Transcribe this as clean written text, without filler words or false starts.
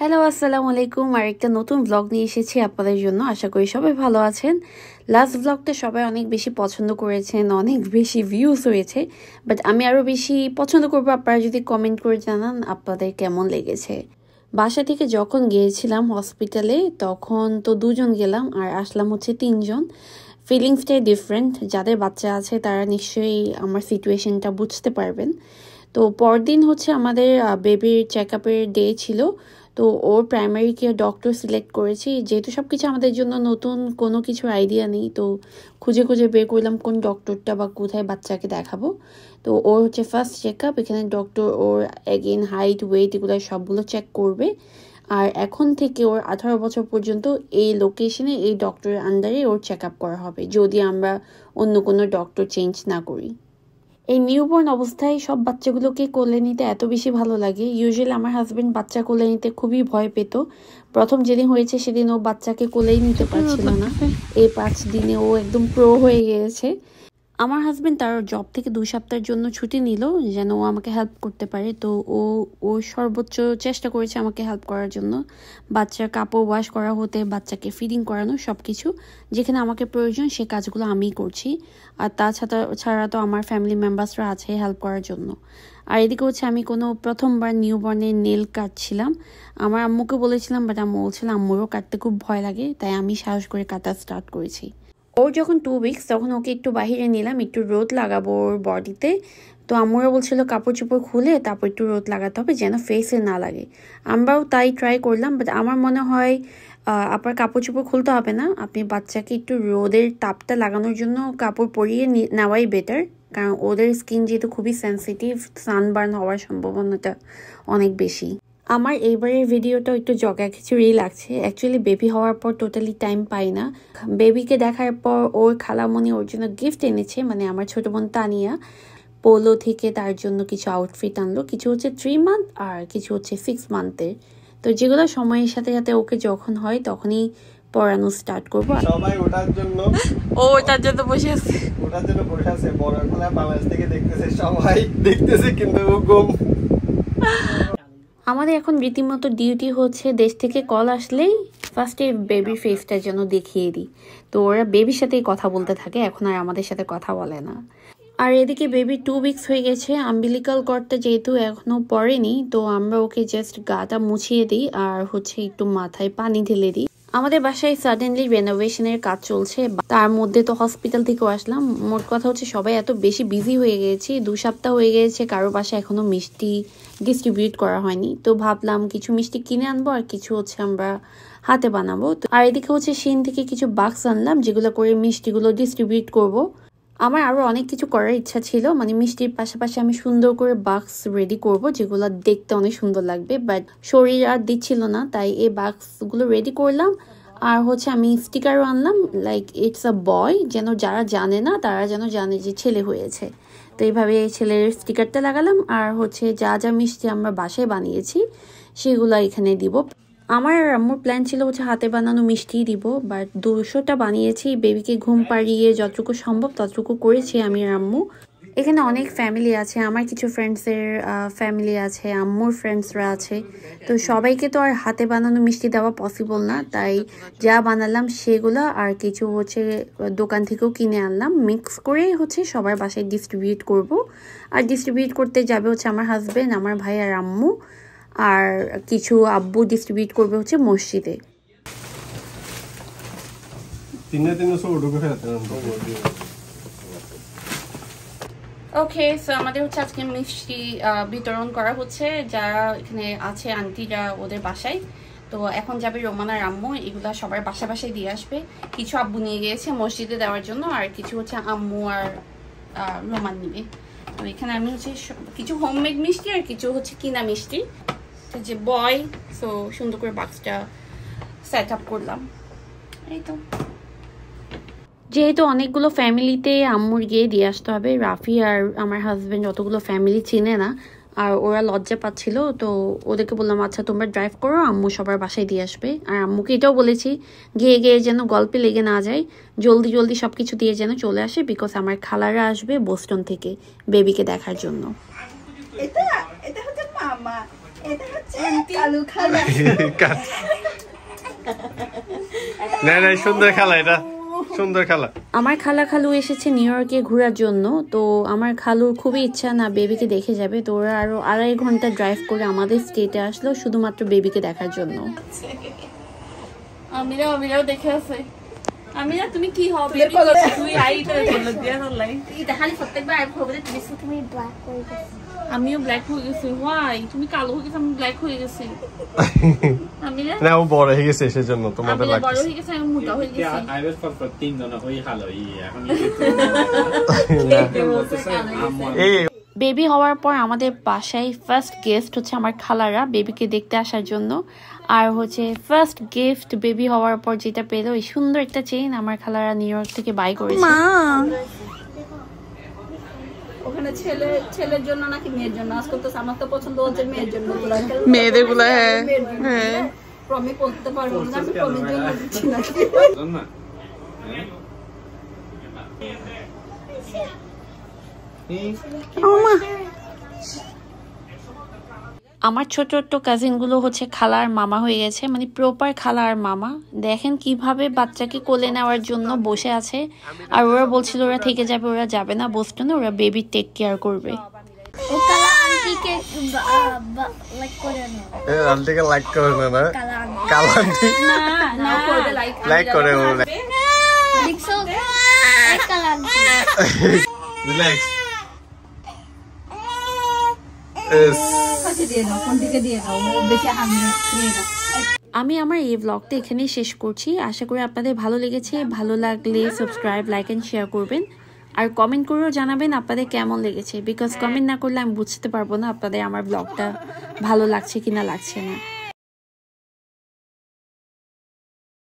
Hello আসসালামু আলাইকুম। আরেকটা নতুন ব্লগ নিয়ে এসেছি আপনাদের জন্য। আশা করি সবাই ভালো আছেন। লাস্ট ব্লগটা সবাই অনেক বেশি পছন্দ করেছেন, অনেক বেশি ভিউজ হয়েছে, বাট আমি আরও বেশি পছন্দ করবো আপনারা যদি কমেন্ট করে জানান আপনাদের কেমন লেগেছে। বাসা থেকে যখন গিয়েছিলাম হসপিটালে তখন তো 2জন গেলাম আর আসলাম হচ্ছে 3জন। ফিলিংসটাই ডিফারেন্ট। যাদের বাচ্চা আছে তারা নিশ্চয়ই আমার সিচুয়েশনটা বুঝতে পারবেন। তো পরদিন হচ্ছে আমাদের বেবির চেক আপের ডে ছিল। তো ওর প্রাইমারি কেয়ার ডক্টর সিলেক্ট করেছি, যেহেতু সব কিছু আমাদের জন্য নতুন, কোনো কিছুর আইডিয়া নেই। তো খুঁজে খুঁজে বের করলাম কোন ডক্টরটা বা কোথায় বাচ্চাকে দেখাবো। তো ওর হচ্ছে ফার্স্ট চেক আপ। এখানে ডক্টর ওর অ্যাগেন হাইট, ওয়েট এগুলো সবগুলো চেক করবে। আর এখন থেকে ওর 18 বছর পর্যন্ত এই লোকেশনে এই ডক্টরের আন্ডারে ওর চেক আপ করা হবে, যদি আমরা অন্য কোনো ডক্টর চেঞ্জ না করি। এই নিউবর্ন অবস্থায় সব বাচ্চাগুলোকে কোলে নিতে এত বেশি ভালো লাগে। ইউজুয়ালি আমার হাজবেন্ড বাচ্চা কোলে নিতে খুবই ভয় পেত। প্রথম যেদিন হয়েছে সেদিন ও বাচ্চাকে কোলেই নিতে পারছিল না। এই 5 দিনে ও একদম প্রো হয়ে গিয়েছে। আমার হাজবেন্ড তার জব থেকে 2 সপ্তাহের জন্য ছুটি নিল যেন ও আমাকে হেল্প করতে পারে। তো ও সর্বোচ্চ চেষ্টা করেছে আমাকে হেল্প করার জন্য। বাচ্চার কাপড় ওয়াশ করা হতে বাচ্চাকে ফিডিং করানো, সব কিছু যেখানে আমাকে প্রয়োজন সে কাজগুলো আমিই করছি। আর ছাড়া তো আমার ফ্যামিলি মেম্বার্সরা আছে হেল্প করার জন্য। আর এদিকে হচ্ছে আমি কোনো প্রথমবার নিউবর্নের নেল কাটছিলাম। আমার আম্মুকে বলেছিলাম, বাট আম্মু বলছিল আম্মুরও কাটতে খুব ভয় লাগে, তাই আমি সাহস করে কাটা স্টার্ট করেছি। ওর যখন 2 উইকস তখন ওকে একটু বাহিরে নিলাম, একটু রোদ লাগাবো ওর বডিতে। তো আম্মুরা বলছিল কাপড় চোপড় খুলে তারপর একটু রোদ লাগাতে হবে যেন ফেসে না লাগে। আমরাও তাই ট্রাই করলাম, বাট আমার মনে হয় আপনার কাপড় চোপড় খুলতে হবে না, আপনি বাচ্চাকে একটু রোদের তাপটা লাগানোর জন্য কাপড় পরিয়ে নেওয়াই বেটার। কারণ ওদের স্কিন যেহেতু খুবই সেন্সিটিভ, সানবার্ন হওয়ার সম্ভাবনাটা অনেক বেশি। আমার এইবারের ভিডিওটা একটু জগা খিচুড়ি লাগছে। অ্যাকচুয়ালি বেবি হওয়ার পর টোটালি টাইম পাই না। বেবিকে দেখার পর ওর খালামণি ওর জন্য গিফট এনেছে, মানে আমার ছোট বোন তানিয়া। পোলো থেকে তার জন্য কিছু আউটফিট আনলো, কিছু হচ্ছে 3 মান্থ আর কিছু হচ্ছে 6 মান্থের। তো যেগুলো সময়ের সাথে সাথে ওকে যখন হয় তখনই পড়ানো স্টার্ট করবো। সবাই ওটার জন্য বসে আছে, বড় খেলা বাংলাদেশ থেকে দেখতেছে, সবাই দেখতেছে কিন্তু গুম। আমাদের এখন রীতিমতো ডিউটি হচ্ছে দেশ থেকে কল আসলেই ফার্স্টে বেবির ফেসটা যেন দেখিয়ে দিই। তো ওরা বেবির সাথেই কথা বলতে থাকে, এখন আর আমাদের সাথে কথা বলে না। আর এদিকে বেবি 2 উইকস হয়ে গেছে। আম্বিলিকাল কর্ডটা যেহেতু এখনো পড়েনি, তো আমরা ওকে জাস্ট গাটা মুছিয়ে দিই আর হচ্ছে একটু মাথায় পানি ঢেলে দিই। আমাদের বাসায় সাডেনলি রেনোভেশনের কাজ চলছে, তার মধ্যে তো হসপিটাল থেকেও আসলাম। মোট কথা হচ্ছে সবাই এত বেশি বিজি হয়ে গেছি, 2 সপ্তাহ হয়ে গেছে কারো বাসায় এখনো মিষ্টি ডিস্ট্রিবিউট করা হয়নি। তো ভাবলাম কিছু মিষ্টি কিনে আনবো আর কিছু হচ্ছে আমরা হাতে বানাবো। আর এদিকে হচ্ছে শিন থেকে কিছু বাক্স আনলাম যেগুলো করে মিষ্টিগুলো ডিস্ট্রিবিউট করব। আমার আরো অনেক কিছু করার ইচ্ছা ছিল, মানে মিষ্টির পাশাপাশি আমি সুন্দর করে বাক্স রেডি করব যেগুলো দেখতে অনেক সুন্দর লাগবে, বাট শরীর আর দিচ্ছিল না, তাই এই বাক্সগুলো রেডি করলাম। আর হচ্ছে আমি স্টিকারও আনলাম, লাইক ইটস আ বয়, যেন যারা জানে না তারা যেন জানে যে ছেলে হয়েছে। তো এইভাবে ছেলের স্টিকারটা লাগালাম। আর হচ্ছে যা যা মিষ্টি আমরা বাসায় বানিয়েছি সেগুলো এখানে দিব। আমার আম্মুর প্ল্যান ছিল হচ্ছে হাতে বানানো মিষ্টি দিব, বাট 200টা বানিয়েছি। বেবিকে ঘুম পাড়িয়ে যতটুকু সম্ভব ততটুকু করেছি আমি আর আম্মু। এখানে অনেক ফ্যামিলি আছে, আমার কিছু ফ্রেন্ডসের ফ্যামিলি আছে, আম্মুর ফ্রেন্ডসরা আছে। তো সবাইকে তো আর হাতে বানানো মিষ্টি দেওয়া পসিবল না, তাই যা বানালাম সেগুলো আর কিছু হচ্ছে দোকান থেকেও কিনে আনলাম, মিক্স করে হচ্ছে সবার বাসায় ডিস্ট্রিবিউট করব। আর ডিস্ট্রিবিউট করতে যাবে হচ্ছে আমার হাজবেন্ড, আমার ভাই আর আম্মু। আর কিছু আব্বু ডিস্ট্রিবিউট করবে হচ্ছে মসজিদে। ওকে, সো আমাদের হচ্ছে আজকে মিষ্টি বিতরণ করা হচ্ছে যারা এখানে আছে আন্টিরা ওদের বাসায়। তো এখন যাবে রোমান আর আম্মু, এগুলা সবার বাসায় দিয়ে আসবে। কিছু আব্বু নিয়ে গিয়েছে মসজিদে দেওয়ার জন্য, আর কিছু হচ্ছে আম্মু আর রোমান নিবে। তো এখানে আমি হচ্ছে কিছু হোমমেড মিষ্টি আর কিছু হচ্ছে কিনা মিষ্টি যে বয়। সো সুন্দর করে বাক্সটা সেট আপ করলাম। এই তো, যেহেতু অনেকগুলো ফ্যামিলিতে আম্মুর গিয়ে দিয়ে আসতে হবে, রাফি আর আমার হাজবেন্ড অতগুলো ফ্যামিলি চিনে না আর ওরা লজ্জা পাচ্ছিল। তো ওদেরকে বললাম আচ্ছা তোমরা ড্রাইভ করো, আম্মু সবার বাসায় দিয়ে আসবে। আর আম্মুকে এটাও বলেছি গিয়ে গিয়ে যেন গল্পে লেগে না যায়, জলদি জলদি সবকিছু দিয়ে যেন চলে আসে, বিকজ আমার খালারা আসবে বোস্টন থেকে বেবিকে দেখার জন্য। এটা এটা হচ্ছে মামা, কালু খালা না না সুন্দর খেলা এটা সুন্দর খেলা আমার খালা খালু এসেছে নিউ ইয়র্কে ঘোরার জন্য তো আমার খালুর খুবই ইচ্ছা না বেবিকে দেখে যাবে তো ওরা আরো 2.5 ঘন্টা ড্রাইভ করে আমাদের স্টেটে আসলো শুধুমাত্র বেবিকে দেখার জন্য আমিরাও দেখে আছে আমিরা তুমি কি হবে তুই আইটা বল দিয়া নাই এটা খালি প্রত্যেকবার আই হবে তুমি ব্ল্যাক করে গেছো আমিও ব্ল্যাক হয়ে গেছি ওয়াই তুমি কালো হয়ে গেছো আমি ব্ল্যাক হয়ে গেছি আমিরা না ও বড় হয়ে গেছে সেজন্য তোমাদের বড় লাগছে হয়ে গেছে আমি মোটা হয়ে গেছি I was for 15 জন ওই হলো এখন এই বেবি হওয়ার পর আমাদের বাসায় ফার্স্ট গেস্ট হচ্ছে আমার খালারা বেবিকে দেখতে আসার জন্য আর হচ্ছে ফার্স্ট গিফট বেবি হওয়ার পর যেটা পেলো এই সুন্দর একটা চেইন আমার খালারা নিউ ইয়র্ক থেকে বাই করেছে ওখানে ছেলের জন্য নাকি মেয়ের জন্য আজকাল তো আমার তো পছন্দ হচ্ছে মেয়ের জন্য মেয়েদের গুলো হ্যাঁ প্রমি করতে পারবো না আমি প্রমির জন্য দিচ্ছি না আমার ছোট ছোট কাজিন গুলো হচ্ছে খালার মামা হয়ে গেছে মানে প্রপার খালার মামা দেখেন কিভাবে বাচ্চাকে কোলে নেওয়ার জন্য বসে আছে আর ওরা বলছিল ওরা থেকে যাবে ওরা যাবে না বোস্টনে ওরা বেবি টেক কেয়ার করবে ও কালা আন্টিকে লাইক করে না এই আন্টিকে লাইক করে না কালা আন্টি না করবে লাইক করে ও দেখছো এই কালা আন্টি রিল্যাক্স আমি আমার এই ব্লগটা এখানেই শেষ করছি আশা করি আপনাদের ভালো লেগেছে ভালো লাগলে সাবস্ক্রাইব লাইক এন্ড শেয়ার করবেন আর কমেন্ট করেও জানাবেন আপনাদের কেমন লেগেছে বিকজ কমেন্ট না করলে আমি বুঝতে পারবো না আপনাদের আমার ব্লগটা ভালো লাগছে কিনা লাগছে না